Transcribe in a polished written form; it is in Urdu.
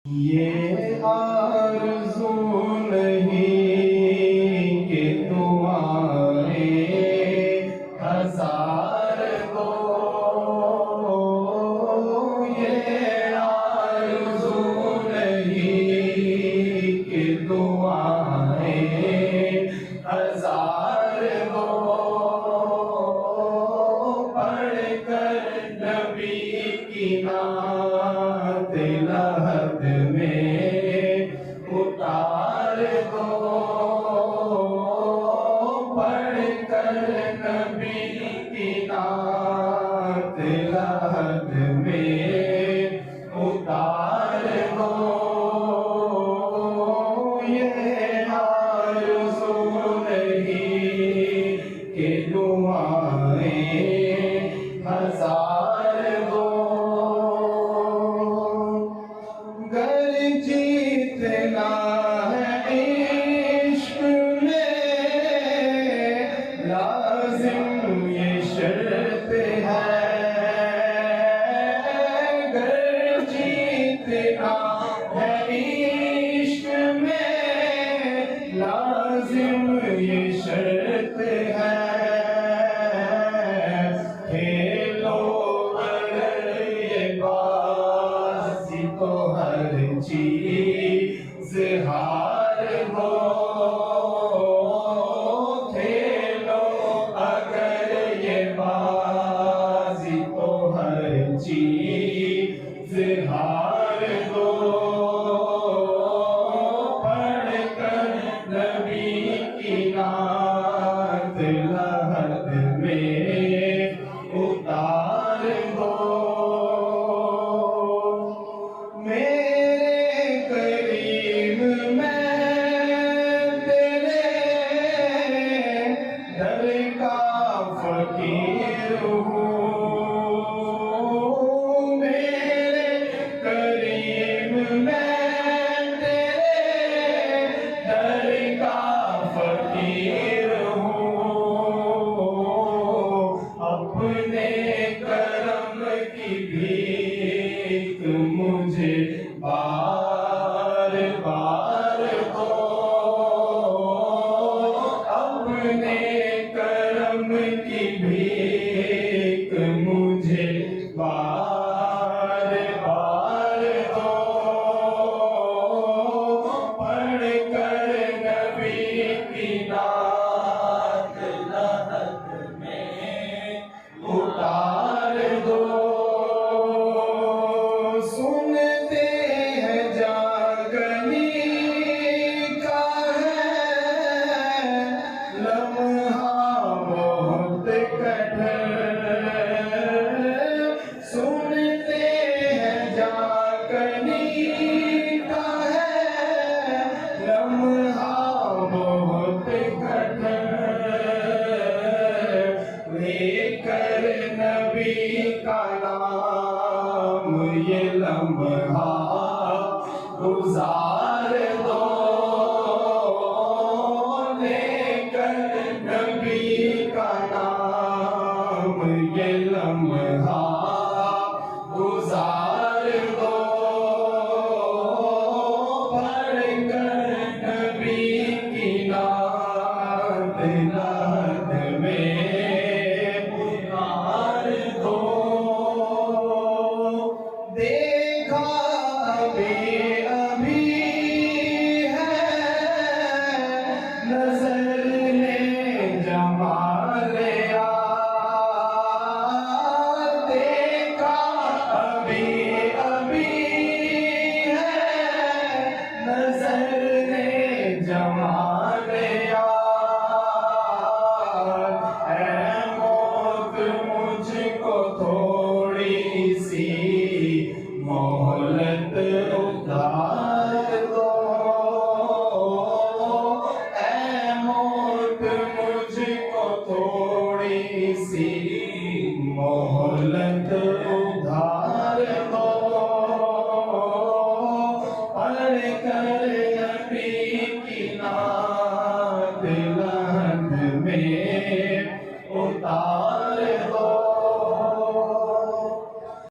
یہ آرزو نہیں کہ تمہارے ہزار دو، یہ آرزو نہیں کہ تمہارے ہزار دو، پڑھ کر نبی کی نعت لحد میں اتار دو، پڑھ کر نبی کی نعت لحد میں اتار دو، یہ آرزو نہیں کہ دعائیں ہزار دو، گر جیتنا ہے عشق میں لازم یہ شرط ہے، گر جیتنا ہے عشق میں لازم یہ شرط ہے، کھیلو اگر یہ بازی تو ہر چیز ہار دو، کھیلو اگر یہ بازی تو ہر چیز ہار دو، پڑھ کر نبی کی نعت لحد میں اتار دو، میرے کریم میں تیرے در کا فقیر ہوں، میرے کریم میں تیرے در کا فقیر ہوں، اپنے کرم کی بھیک مجھے بار بار دو، اپنے کرم کی بھیک مجھے بار بار دو، پڑھ کر نبی کی نعت لحد میں اتار دو، سنتے ہیں جاگنی کا ہے لمحہ بہت کٹھن، سنتے ہیں جاگنی کا ہے لمحہ بہت کٹھن، لے کر نبی کا نام یہ لمحہ گزار